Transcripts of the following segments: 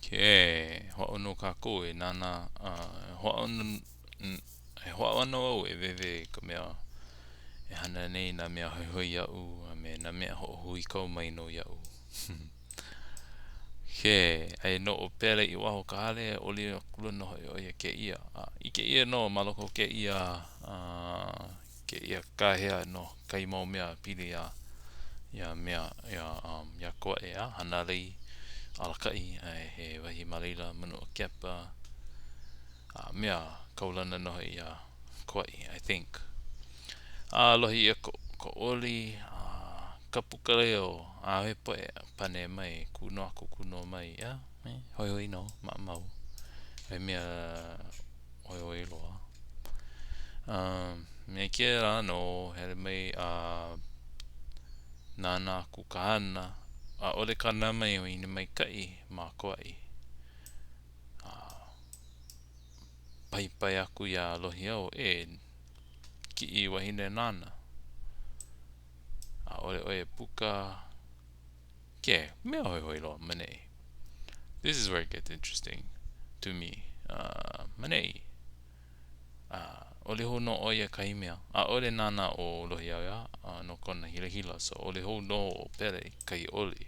Ke ho'ono kako e nana ho'ono ho'ono au e wewe ka mea e hana nei na mea hoi ia'u a me na mea ho'ohuikau mai no ia'u. Ke ai no o Pele I waho ka hale oli o kulana hoi o ia keia. I keia no maloko keia keia kahea no kai mau mea pili ia mea ia koa e hana lei alakai he wahi malaila manu o kepa mea kaulana no ia koi I think lohi ia ko oli kapu kaleo he poe pane mai kuno aku kuno mai hoi hoi no mau he mea hoi hoi loa me kia la no hele mai nana ku kahana ole kana mai o ina mai kai ma koi pai pai aku ia Lohiau ki I wahine nana ole oe puka ke mea hoi hoi loa manei. This is where it gets interesting to me. Manei ole ho no oia kai mea ole nana o Lohiau ia no kona hila hila so ole ho no o Pele kai oli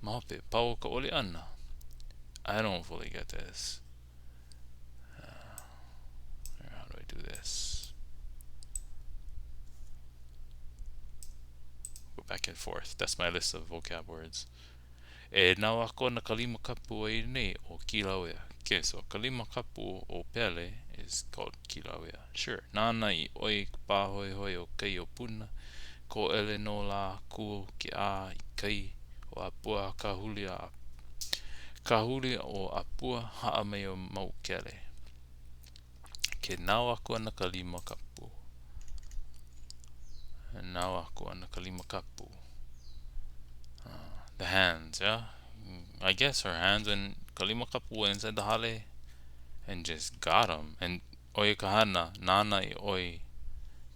maope pau ka oli ana. I don't fully get this. How do I do this? Go back and forth. That's my list of vocab words. E nau ako na kalima kapu ai nei o Kilauea. Okay, so kalima kapu o Pele is called Kilauea. Sure. Nana I oi pahoi hoi o kei o puna. Ko ele no la ku ki a I kai o apua kahuli o apua haa mai o mau kele. Ke nau ako na kalima kapu. Nau ako na kalima kapu. The hands, yeah? I guess her hands when kalima kapu went inside the hale and just got him. And oe kahana, nana I oi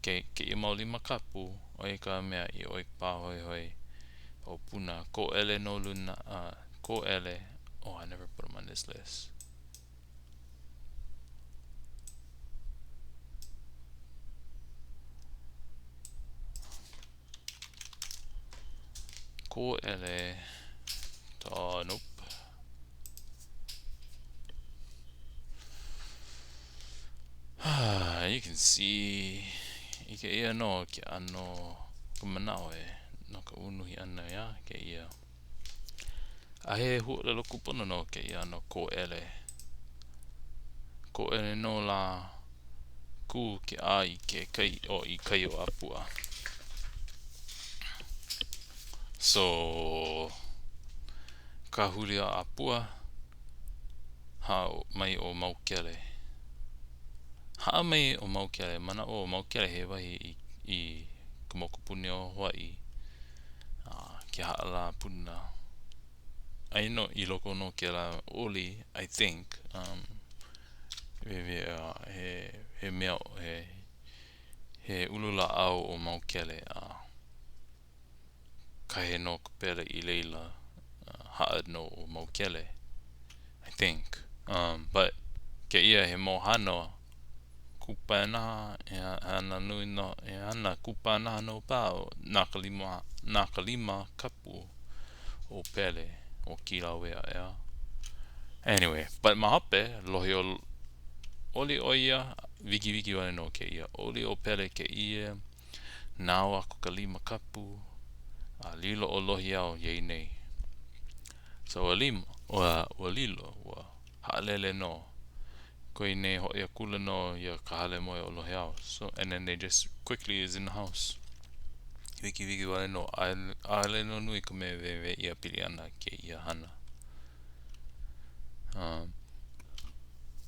ke imau lima kapu, oe ka mea I oi pahoi hoi o puna. Ko ele no luna, ko ele. Oh, I never put him on this list. Ko ele. Nope. You can see Ike ia no ke ano ka manao no ka unuhi ana ia ke ia ahe huolelo kupono no ke ia no ko ele no la ku ke ai ke kai o I kai o apua so kahulia apua mai o maukele haa mai o maukele manao o maukele he wahi I kumokupuni o Hawaii ke haala puna I know I loko no ke la oli I think he mea he ulula au o maukele kahe no Pele I leila haa no o maukele I think but ke ia he mohano kupana ana nui no ana kupana no pao nakalima kapu o Pele o Kilauea yeah. Anyway, but mahape Lohiau oli oia viki viki wale no ke ia oli o Pele ke ia nau ako kalima kapu lilo o Lohiau yei nei so lima o lilo haalele no koi nei ho ia kula no ia kahale moe o Lohiau so and then they just quickly is in the house viki viki wale no ale no nui ka me wewe ia pili ana ke ia hana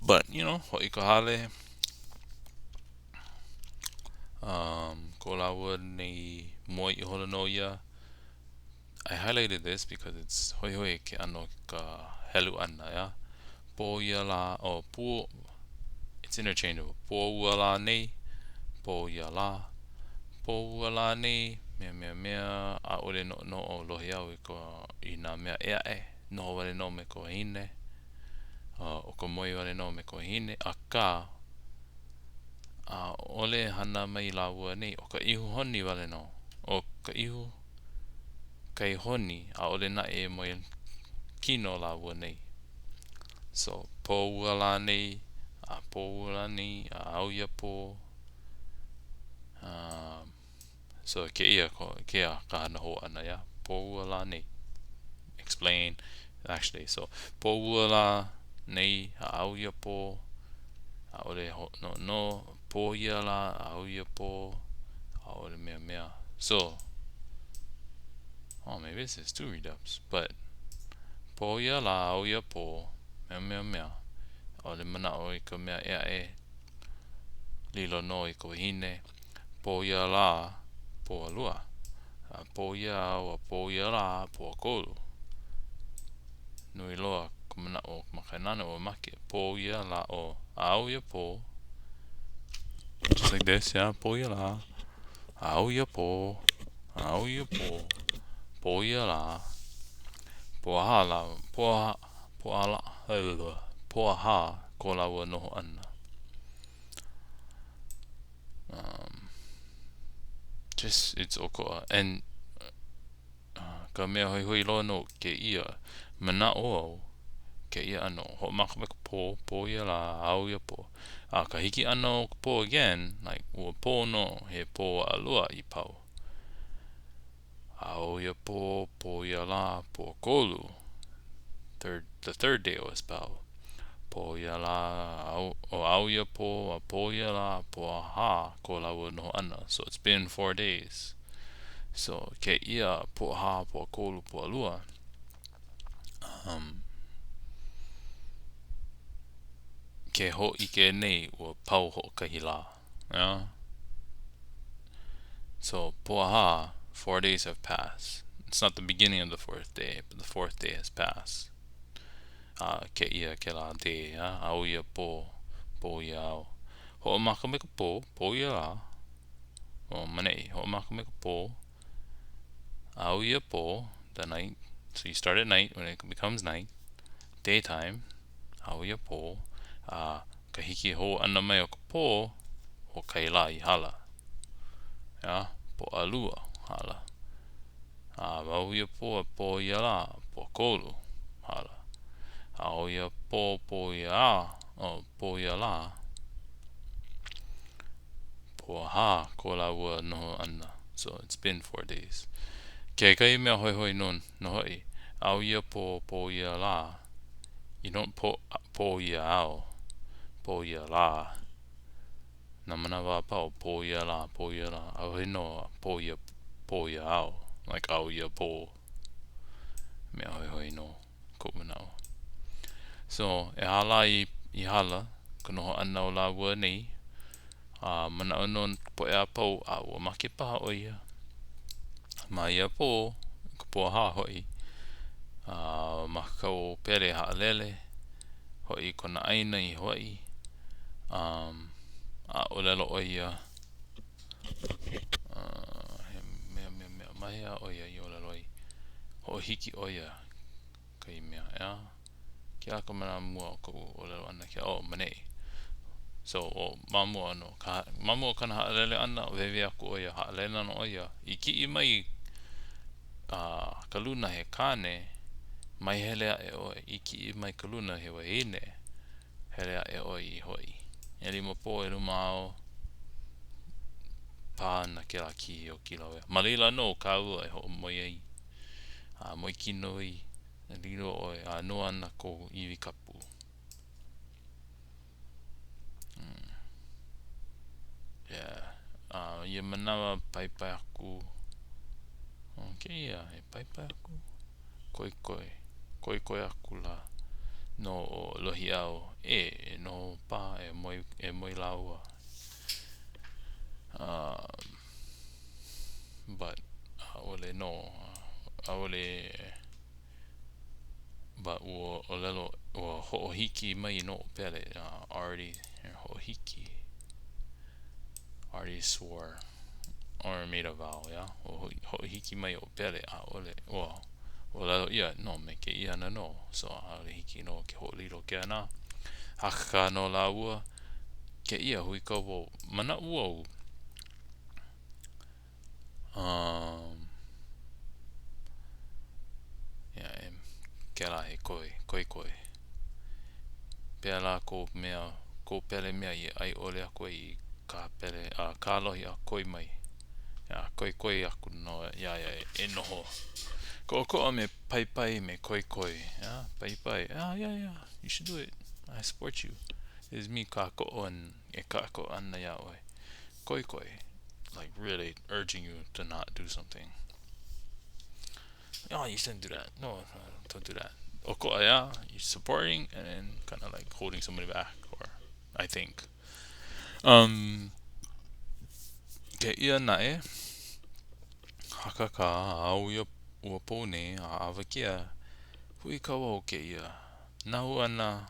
but you know ho I ka hale ko laua nei moi I hola no ia I highlighted this because it's hoi hoi ke ano ka helu ana ya po ia la po it's interchangeable po ua la nei po ia la po ua la nei mea a ole no o Lohiau I nā mea ea noho wale no me ko hine, o ka moi wale no me ko hine, a ka, ole hana mai laua nei, o ka ihu honi wale no, o ka ihu kai honi, a ole na e moi kino laua nei. So, po ua la nei, a po ua la nei, a auia po, so keia ka hana ho ana, ya, po ua la nei. Explain, actually, so, po ua la nei, a auia po, a ole no, po ia la, a auia po, a ole mea. So, maybe this is 2 redubs, but po ia la, a auia po, mea. Ole manao I ka mea ea lilo no I ko hine, po ia la, po alua. Po ia o po ia la, po kolu. Nui loa ka manao makainana o make. Po ia la o au ia po. Just like this, yeah. Po ia la, au ia po, au ia po. Po ia la, po aha la, po ala, po aha ko laua noho ana. Just it's okoa and ka mea hoi loa no keia manao au keia ano ho makamaka po ia la au ia po ka hiki ano po again like ua po no he po alua I pau au ia po ia la po kolu the third day was pau po ia la au ia po ia la po ha ko laua no ana so it's been 4 days. So ke ia po ha po kolu po alua ke ho I ke nei ua pau ho kahila. Yeah. So po ha 4 days have passed. It's not the beginning of the 4th day, but the 4th day has passed. Ke ia ke la day, au ia po ia au. Ho makameka po ia la. O manei, ho makameka po au ia po the night. So you start at night when it becomes night. Daytime, au ia po ka hiki ho ana mai o ka po o kaila I hala. Yeah, po alua hala. Au ia po ia la po kolu hala. Au ia po ia po ia la po ha ko laua noho ana. So it's been 4 days. Ke kai mea hoi nun no hoi. Au ia po ia la. You don't po ia au. Po ia la. Na mana wa pau po ia la. Au he no po ia au. Like au ia po. Mea hoi no. Ko manao. So e hala I hala. Ka noho ana o laua nei. Manao non po e apau a ua make paha o ia. Ma ia po. Ka po ha hoi. Maka o Pele haalele. Hoi kona aina I hoi. A olelo o ia. Mea mahea o ia I olelo I. Ho'o.hiki o ia. Kai mea ea. Ke aka mana mua o kou olelo ana kia manei. So o mamua no. Mamua kana haalele ana o wewe aku o ia. Haalele ana o ia. I ki I mai ka luna he kane. Mai helea e oi. I ki I mai ka luna he wahine. Helea e oi I hoi. E lima po e luma ao. Pāna ke la ki o Kilauea. Malila no kaua e ho moi ai. Moi kino I. E lilo oi. No ana ko iwi kapu. Yeah. Ia manawa paipai aku. Keia e paipai aku. Koi aku la. No o Lohiau. No pa e moi laua. But ole no. Ole but olelo Ho'o.hiki mai no Pele already Ho'o.hiki already swore or made a vow, yeah. Ho'o.hiki mai o Pele ole olelo ia no me keia na no. So ale hiki no ke ho'olilo ke ana. Hakaka no laua. Keia hui ka wo mana uau. Yeah, ke la he koi. Pela ko mea, ko pele mea I ai ole ako I ka pele, ka lohi a koi mai. Ya, koi aku no, ya, e noho. Ko me pai me koi. Yeah, pai. Yeah, you should do it. I support you. It's me ka ko and e ka ko ana ya oi. Koi. Like really urging you to not do something. Oh, you shouldn't do that. No, don't do that. Oko yeah, you're supporting and then kind of like holding somebody back, or I think. Ke ia nae, hakaka au ia ua pone a avakia, hui kawa o ke ia. Nahu ana,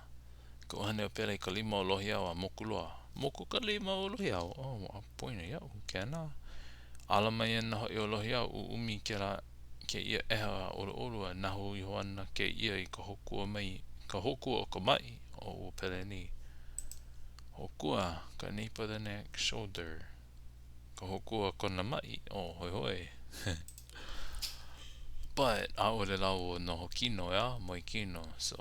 ka uhane o Pele ka lima o Lohiau a moku loa. Moku ka lima o Lohiau. Oh, a poina iau, ke ana. Alamai ana hoi o Lohiau, umi ke ia eha olo a nahu I ho ana ke ia I ka hokua mai, ka hokua o ka mai o ua Pele ni. Hokua, ka nape of the neck, shoulder. Ka hokua kona mai, oh hoi. But a olelau no kino moi kino, so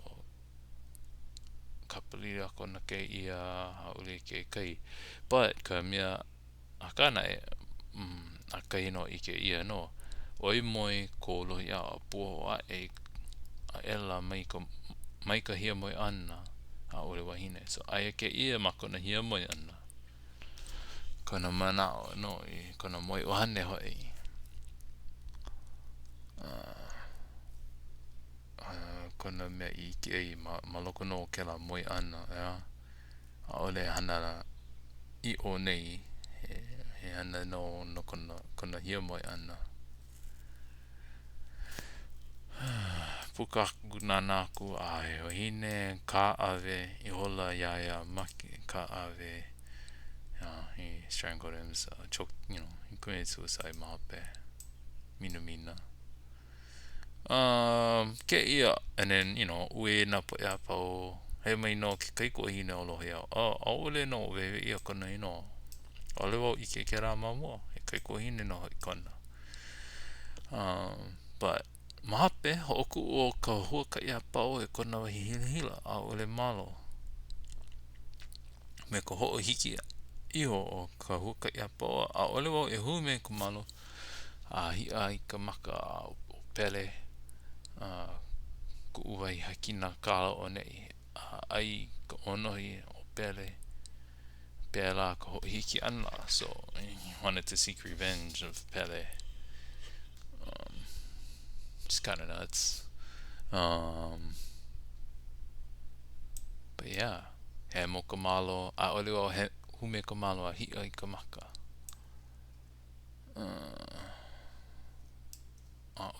kapalira kona ke ia haule ke kai. But ka mea akana a kai no I ke ia no. Oi moi ko Lohiau a puo a ela mai ka hia moi ana a ole wahine. So ai ke ia ma kona hia moi ana. Kona manao no I kona moi uhane hoi. Kona mea I ke ei ma loko no ke la moi ana a ole hana I o nei he hana no kona hia moi ana pukaku nanaku a he ohine ka ave I hola ya maki ka ave he strangled himself choked he committed suicide mahape mina ke ia and then ue na po ia pao he mai no ke kaiko hine o Lohiau ole no wewe ia kona ole wau ike ke rā mamua he kaiko hine no hoi kona but mahape hoku o Kahuakaiapaoa e kona wahi hila a ole malo me ko Ho'o.hiki iho o Kahuakaiapaoa a ole wau e ʻā.ʻume ko malo a hi'a I ka maka o Pele ku uwai hakina kala o nei ai ka onohi o Pele Pela ka Ho'o.hiki ana so he wanted to seek revenge of Pele it's kind of nuts but yeah he mo ka malo a ole wau he hume ka malo a hi'a I ka maka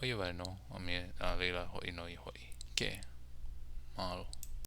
oia wai no a me a leila hoi no I hoi ke malo